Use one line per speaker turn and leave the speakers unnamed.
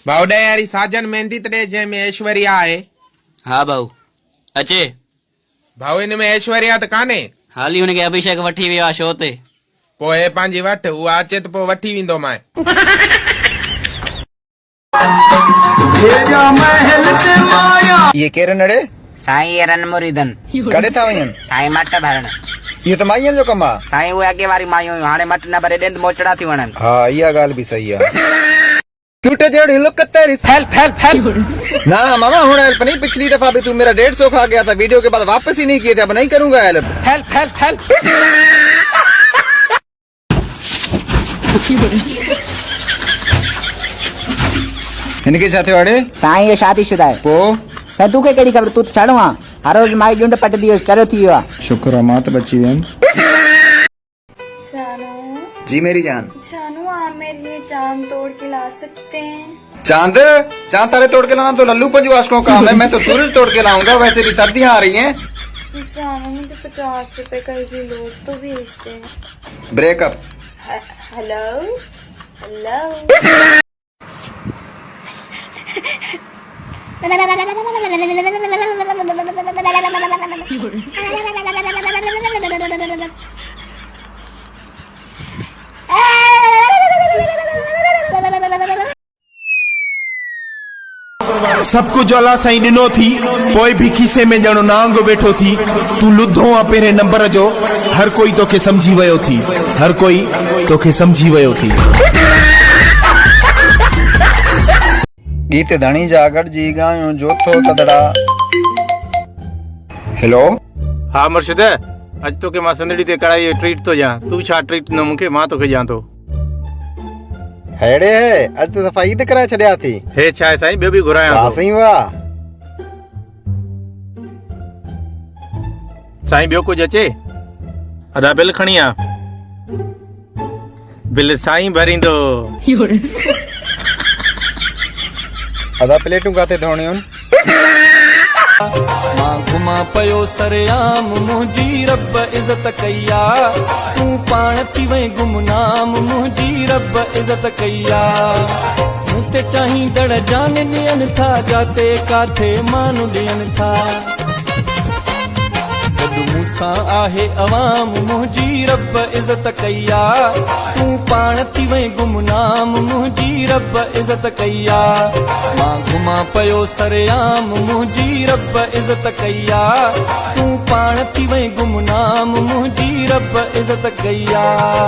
भाऊ ॾे यारी साजन मेहंदी त ॾे जंहिंमें ऐश्वर्या आहे।
हाँ भाऊ अचे।
भाऊ हिन में ऐश्वर्या त कान्हे।
हाली हुनखे अभिषेक वठी वियो आहे शो ते।
पोइ हे पंहिंजी वठ, उहा अचे त पोइ वठी वेंदो मां।
ये केरन अड़े
साईं रन मुरीदन
कड़े था वञनि
साईं मट भरण।
इहो त माईअनि जो कमु आहे।
साईं उहे अॻे वारी मायूं हुयूं, हाणे मट न भरे ॾियनि त मोचड़ा थी वणनि।
हा इहा ॻाल्हि बि सही आहे। टूटे जड़ी लुक तेरी हेल्प हेल्प हेल्प। ना मामा हुन हेल्प नहीं, पिछली दफा भी तू मेरा 150 खा गया था, वीडियो के बाद वापस ही नहीं किए थे। अब नहीं करूंगा हेल्प हेल्प हेल्प हेल्प। इनके साथ वाड़े
साईं ये शादीशुदा है।
पो
साईं तूं खे कहिड़ी ख़बर, तूं त छड़ो आहे। हर रोज माई ॼुंड पटदी हुयसि, चरियो थी वियो आहे।
शुक्र है मां त बची वयम।
जानू
जी मेरी जान।
जानू आप मेरे लिए चांद तोड़ के ला सकते हैं?
चांद चांद तारे तोड़ के लाना तो लल्लू पंजू आशकों का काम है, मैं तो सूरज तोड़ के लाऊंगा। वैसे भी सर्दियां आ रही हैं।
जानू मुझे 50 रुपए का इजी लोड तो भेज दे।
ब्रेकअप।
Hello hello.
सबको ज्वाला साईं ॾिनो थी, पोइ भी खीसे में ॼणो नांग वेठो थी। तू लुधो आ पहिरें नंबर जो, हर कोई तोखे समझी वियो थी, हर कोई तोखे समझी वियो थी।
गीत धणी जागड़ जी गायूं जोथो कदड़ा। हेलो
हाँ मुर्शिद, अज तो के मां संदड़ी ते कढ़ाई ट्रीट तो जा। तू छा ट्रीट न मुखे, मां तो के जा तो।
हेड़े है अज तो सफ़ाई त कराए छड़िया थी।
हे छा है साईं, ॿियो बि घुरायां
वाह
थो।
साईं वाह।
साईं ॿियो कुछ अचे? अदा बिल खणी आ। बिल साईं भरींदो।
अदा प्लेटूं काथे धोणियूं?
मां घुमा पयो सरेआम, मुंहिंजी रब इज़त कईया। तूं पाण थी वई गुमनाम, मुंहिंजी रब इज़त कईया। मूं ते चाहींदड़ जान ॾियनि था, जाते काथे माण्हू ॾियनि था। मूंसां आहे अवाम, मुंहिंजी रब इज़त कईया। तूं पाण थी वई गुमनाम, मुंहिंजी रब इज़त कईया। मां घुमा पयो सरेआम, मुंहिंजी रब इज़त कईया। तूं पाण थी वई गुमनाम, मुंहिंजी रब इज़त कईया।